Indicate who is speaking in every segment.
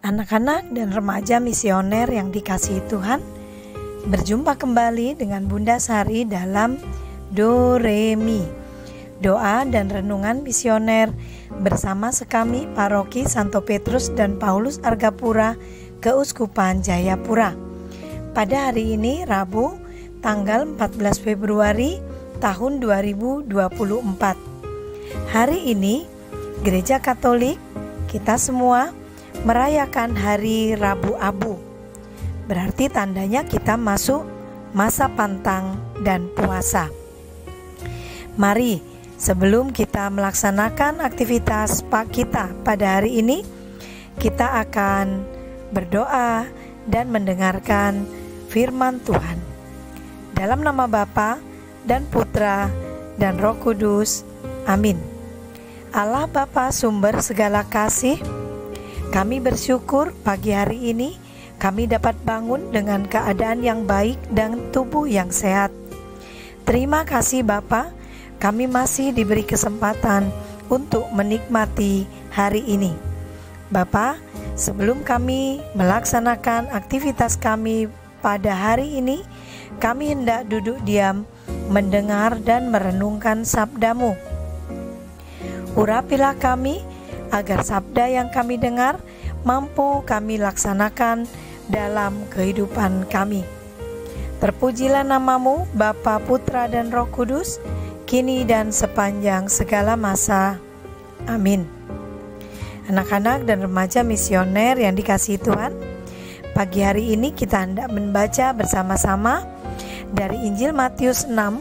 Speaker 1: Anak-anak dan remaja misioner yang dikasihi Tuhan, berjumpa kembali dengan Bunda Sari dalam Do Re Mi, doa dan renungan misioner bersama sekami Paroki Santo Petrus dan Paulus Argapura, Keuskupan Jayapura. Pada hari ini Rabu, tanggal 14 Februari tahun 2024. Hari ini Gereja Katolik kita semua merayakan hari Rabu Abu. Berarti tandanya kita masuk masa pantang dan puasa. Mari sebelum kita melaksanakan aktivitas kita pada hari ini, kita akan berdoa dan mendengarkan firman Tuhan. Dalam nama Bapa dan Putra dan Roh Kudus. Amin. Allah Bapa sumber segala kasih, kami bersyukur pagi hari ini kami dapat bangun dengan keadaan yang baik dan tubuh yang sehat. Terima kasih Bapa, kami masih diberi kesempatan untuk menikmati hari ini. Bapa, sebelum kami melaksanakan aktivitas kami pada hari ini, kami hendak duduk diam, mendengar dan merenungkan sabda-Mu. Urapilah kami, agar sabda yang kami dengar mampu kami laksanakan dalam kehidupan kami. Terpujilah nama-Mu, Bapa, Putra, dan Roh Kudus, kini dan sepanjang segala masa. Amin. Anak-anak dan remaja misioner yang dikasihi Tuhan, pagi hari ini kita hendak membaca bersama-sama dari Injil Matius 6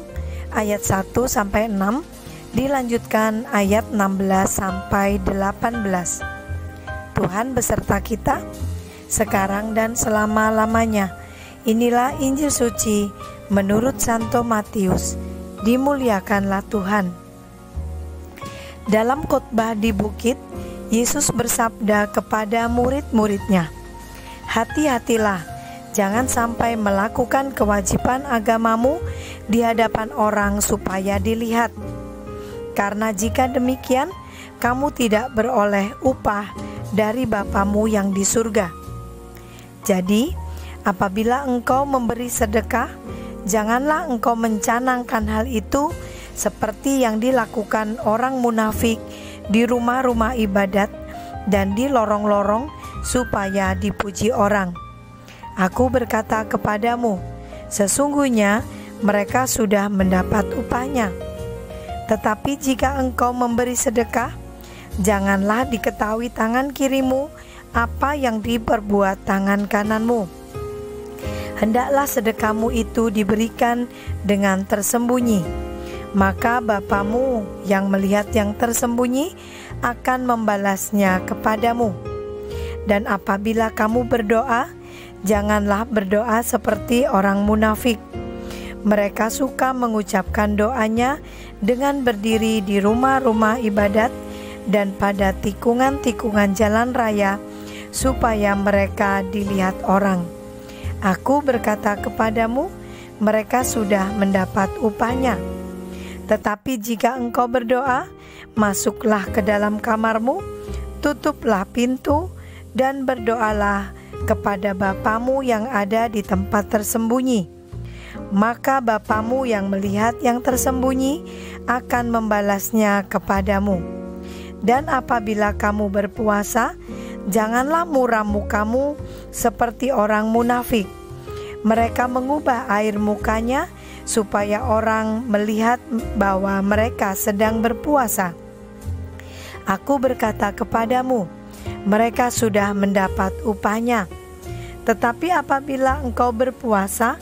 Speaker 1: ayat 1 sampai 6, dilanjutkan ayat 16 sampai 18. Tuhan beserta kita sekarang dan selama-lamanya. Inilah Injil suci menurut Santo Matius. Dimuliakanlah Tuhan. Dalam khotbah di bukit, Yesus bersabda kepada murid-muridnya, "Hati-hatilah, jangan sampai melakukan kewajiban agamamu di hadapan orang supaya dilihat. Karena jika demikian, kamu tidak beroleh upah dari Bapamu yang di surga. Jadi, apabila engkau memberi sedekah, janganlah engkau mencanangkan hal itu seperti yang dilakukan orang munafik di rumah-rumah ibadat dan di lorong-lorong supaya dipuji orang. Aku berkata kepadamu, sesungguhnya mereka sudah mendapat upahnya. Tetapi jika engkau memberi sedekah, janganlah diketahui tangan kirimu apa yang diperbuat tangan kananmu. Hendaklah sedekahmu itu diberikan dengan tersembunyi, maka Bapamu yang melihat yang tersembunyi akan membalasnya kepadamu. Dan apabila kamu berdoa, janganlah berdoa seperti orang munafik. Mereka suka mengucapkan doanya dengan berdiri di rumah-rumah ibadat dan pada tikungan-tikungan jalan raya, supaya mereka dilihat orang. Aku berkata kepadamu, mereka sudah mendapat upahnya. Tetapi jika engkau berdoa, masuklah ke dalam kamarmu, tutuplah pintu, dan berdoalah kepada Bapamu yang ada di tempat tersembunyi. Maka Bapamu yang melihat yang tersembunyi akan membalasnya kepadamu. Dan apabila kamu berpuasa, janganlah muram mukamu seperti orang munafik. Mereka mengubah air mukanya supaya orang melihat bahwa mereka sedang berpuasa. Aku berkata kepadamu, mereka sudah mendapat upahnya. Tetapi apabila engkau berpuasa,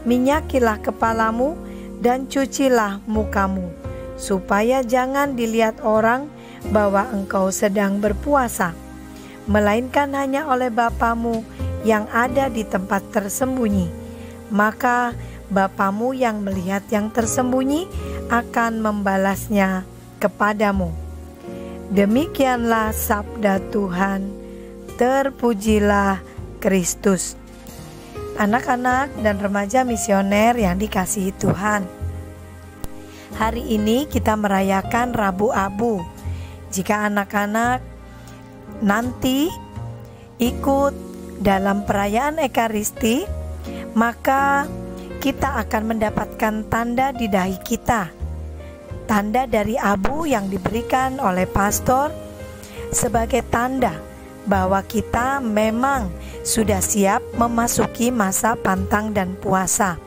Speaker 1: minyakilah kepalamu dan cucilah mukamu, supaya jangan dilihat orang bahwa engkau sedang berpuasa, melainkan hanya oleh Bapamu yang ada di tempat tersembunyi. Maka Bapamu yang melihat yang tersembunyi akan membalasnya kepadamu." Demikianlah sabda Tuhan. Terpujilah Kristus. Anak-anak dan remaja misioner yang dikasihi Tuhan, hari ini kita merayakan Rabu Abu. Jika anak-anak nanti ikut dalam perayaan Ekaristi, maka kita akan mendapatkan tanda di dahi kita, tanda dari abu yang diberikan oleh pastor sebagai tanda bahwa kita memang sudah siap memasuki masa pantang dan puasa.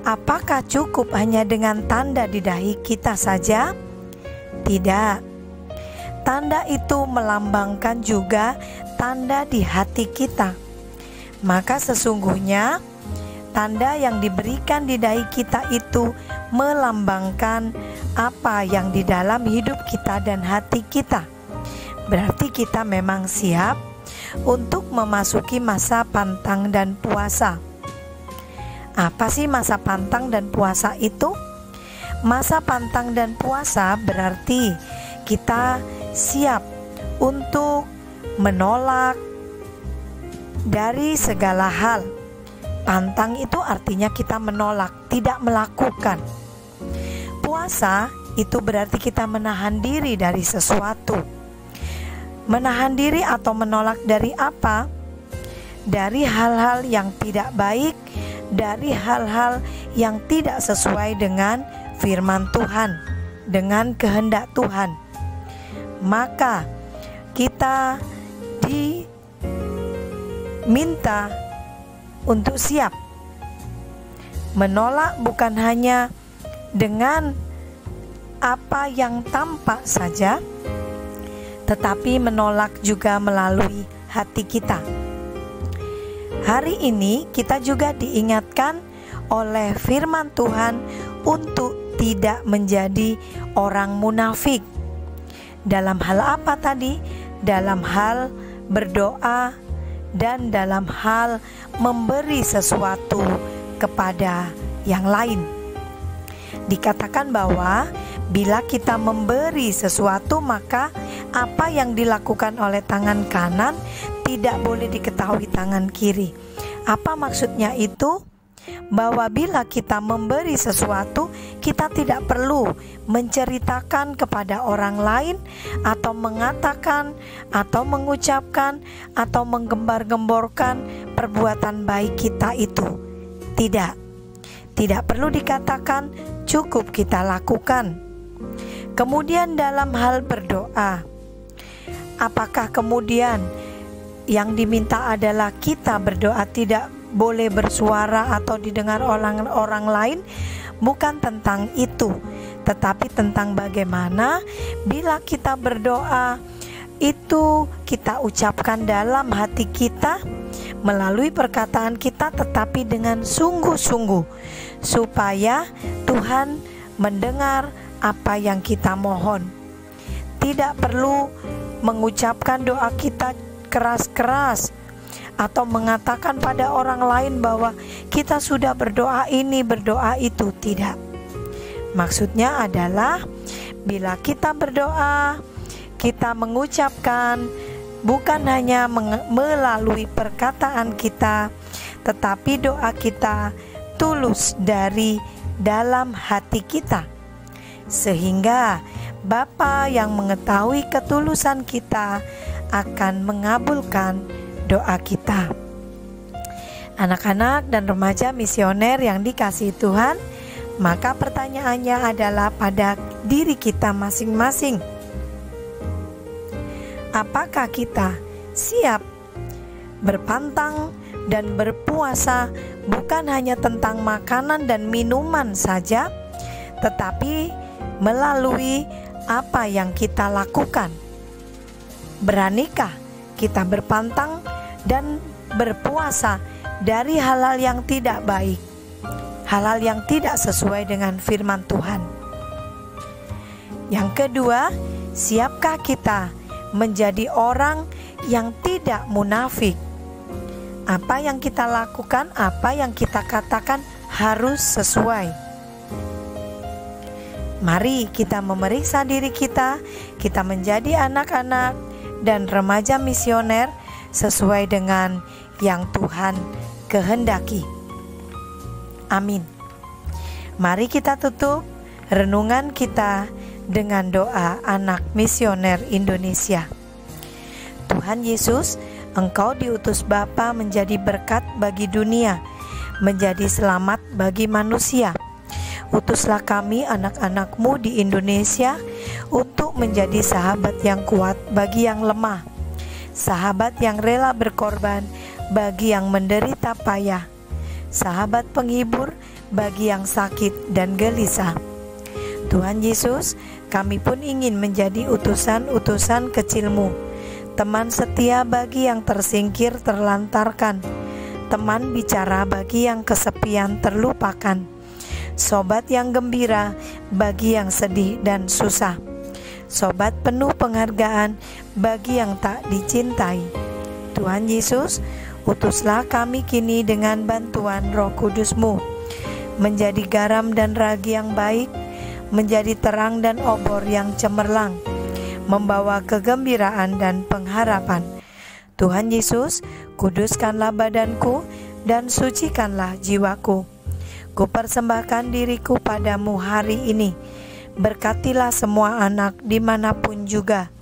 Speaker 1: Apakah cukup hanya dengan tanda di dahi kita saja? Tidak. Tanda itu melambangkan juga tanda di hati kita. Maka sesungguhnya tanda yang diberikan di dahi kita itu melambangkan apa yang di dalam hidup kita dan hati kita. Berarti kita memang siap untuk memasuki masa pantang dan puasa. Apa sih masa pantang dan puasa itu? Masa pantang dan puasa berarti kita siap untuk menolak dari segala hal. Pantang itu artinya kita menolak, tidak melakukan. Puasa itu berarti kita menahan diri dari sesuatu. Menahan diri atau menolak dari apa? Dari hal-hal yang tidak baik, dari hal-hal yang tidak sesuai dengan firman Tuhan, dengan kehendak Tuhan. Maka kita diminta untuk siap menolak, bukan hanya dengan apa yang tampak saja, tetapi menolak juga melalui hati kita. Hari ini kita juga diingatkan oleh firman Tuhan untuk tidak menjadi orang munafik. Dalam hal apa tadi? Dalam hal berdoa dan dalam hal memberi sesuatu kepada yang lain. Dikatakan bahwa bila kita memberi sesuatu, maka apa yang dilakukan oleh tangan kanan tidak boleh diketahui tangan kiri. Apa maksudnya itu? Bahwa bila kita memberi sesuatu, kita tidak perlu menceritakan kepada orang lain, atau mengatakan, atau mengucapkan, atau menggembar-gemborkan perbuatan baik kita itu. Tidak perlu dikatakan, cukup kita lakukan. Kemudian dalam hal berdoa, apakah kemudian yang diminta adalah kita berdoa tidak boleh bersuara atau didengar orang lain? Bukan tentang itu, tetapi tentang bagaimana bila kita berdoa itu kita ucapkan dalam hati kita melalui perkataan kita, tetapi dengan sungguh-sungguh, supaya Tuhan mendengar apa yang kita mohon. Tidak perlu mengucapkan doa kita keras-keras atau mengatakan pada orang lain bahwa kita sudah berdoa ini, berdoa itu. Tidak. Maksudnya adalah bila kita berdoa, kita mengucapkan bukan hanya melalui perkataan kita, tetapi doa kita tulus dari dalam hati kita, sehingga Bapa yang mengetahui ketulusan kita akan mengabulkan doa kita. Anak-anak dan remaja misioner yang dikasihi Tuhan, maka pertanyaannya adalah pada diri kita masing-masing. Apakah kita siap berpantang dan berpuasa bukan hanya tentang makanan dan minuman saja, tetapi melalui apa yang kita lakukan? Beranikah kita berpantang dan berpuasa dari hal-hal yang tidak baik, hal-hal yang tidak sesuai dengan firman Tuhan? Yang kedua, siapkah kita menjadi orang yang tidak munafik? Apa yang kita lakukan, apa yang kita katakan harus sesuai. Mari kita memeriksa diri kita menjadi anak-anak dan remaja misioner sesuai dengan yang Tuhan kehendaki. Amin. Mari kita tutup renungan kita dengan doa anak misioner Indonesia. Tuhan Yesus, Engkau diutus Bapa menjadi berkat bagi dunia, menjadi selamat bagi manusia. Utuslah kami anak-anak-Mu di Indonesia untuk menjadi sahabat yang kuat bagi yang lemah, sahabat yang rela berkorban bagi yang menderita payah, sahabat penghibur bagi yang sakit dan gelisah. Tuhan Yesus, kami pun ingin menjadi utusan-utusan kecil-Mu, teman setia bagi yang tersingkir terlantarkan, teman bicara bagi yang kesepian terlupakan, sobat yang gembira bagi yang sedih dan susah, sobat penuh penghargaan bagi yang tak dicintai. Tuhan Yesus, utuslah kami kini dengan bantuan Roh Kudus-Mu, menjadi garam dan ragi yang baik, menjadi terang dan obor yang cemerlang, membawa kegembiraan dan pengharapan. Tuhan Yesus, kuduskanlah badanku dan sucikanlah jiwaku. Kupersembahkan diriku padamu hari ini. Berkatilah semua anak dimanapun juga.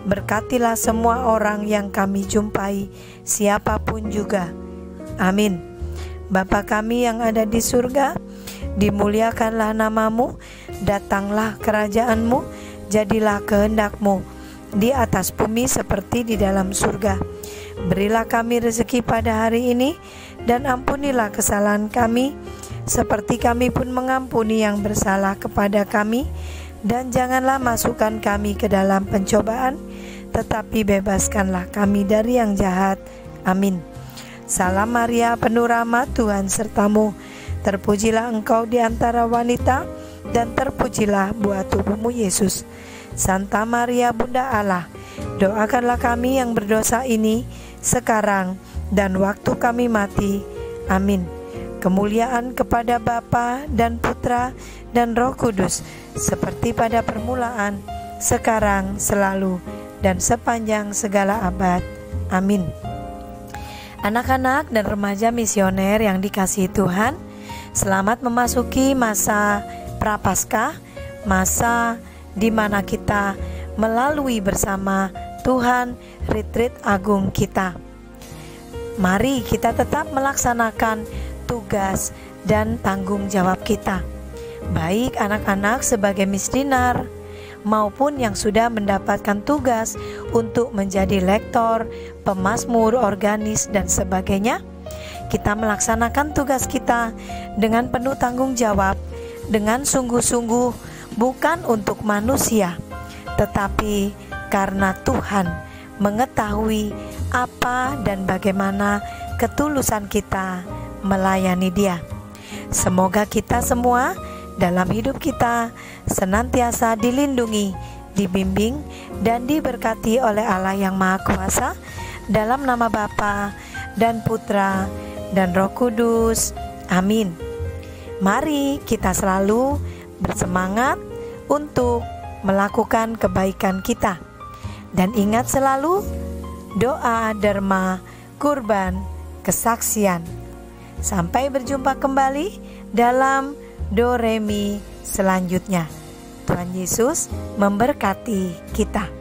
Speaker 1: Berkatilah semua orang yang kami jumpai, siapapun juga. Amin. Bapa kami yang ada di surga, dimuliakanlah nama-Mu, datanglah kerajaan-Mu, jadilah kehendak-Mu di atas bumi seperti di dalam surga. Berilah kami rezeki pada hari ini, dan ampunilah kesalahan kami, seperti kami pun mengampuni yang bersalah kepada kami. Dan janganlah masukkan kami ke dalam pencobaan, tetapi bebaskanlah kami dari yang jahat. Amin. Salam Maria, penuh rahmat, Tuhan sertamu. Terpujilah engkau di antara wanita, dan terpujilah buah tubuhmu Yesus. Santa Maria Bunda Allah, doakanlah kami yang berdosa ini sekarang dan waktu kami mati. Amin. Kemuliaan kepada Bapa dan Putra dan Roh Kudus, seperti pada permulaan, sekarang, selalu, dan sepanjang segala abad. Amin. Anak-anak dan remaja misioner yang dikasihi Tuhan, selamat memasuki masa Prapaskah, masa di mana kita melalui bersama Tuhan retreat agung kita. Mari kita tetap melaksanakan tugas dan tanggung jawab kita, baik anak-anak sebagai misdinar maupun yang sudah mendapatkan tugas untuk menjadi lektor, pemazmur, organis, dan sebagainya. Kita melaksanakan tugas kita dengan penuh tanggung jawab, dengan sungguh-sungguh, bukan untuk manusia, tetapi karena Tuhan mengetahui apa dan bagaimana ketulusan kita melayani Dia. Semoga kita semua dalam hidup kita senantiasa dilindungi, dibimbing, dan diberkati oleh Allah yang Maha Kuasa, dalam nama Bapa dan Putra dan Roh Kudus. Amin. Mari kita selalu bersemangat untuk melakukan kebaikan kita, dan ingat selalu doa, derma, kurban, kesaksian. Sampai berjumpa kembali dalam Do Re Mi selanjutnya. Tuhan Yesus memberkati kita.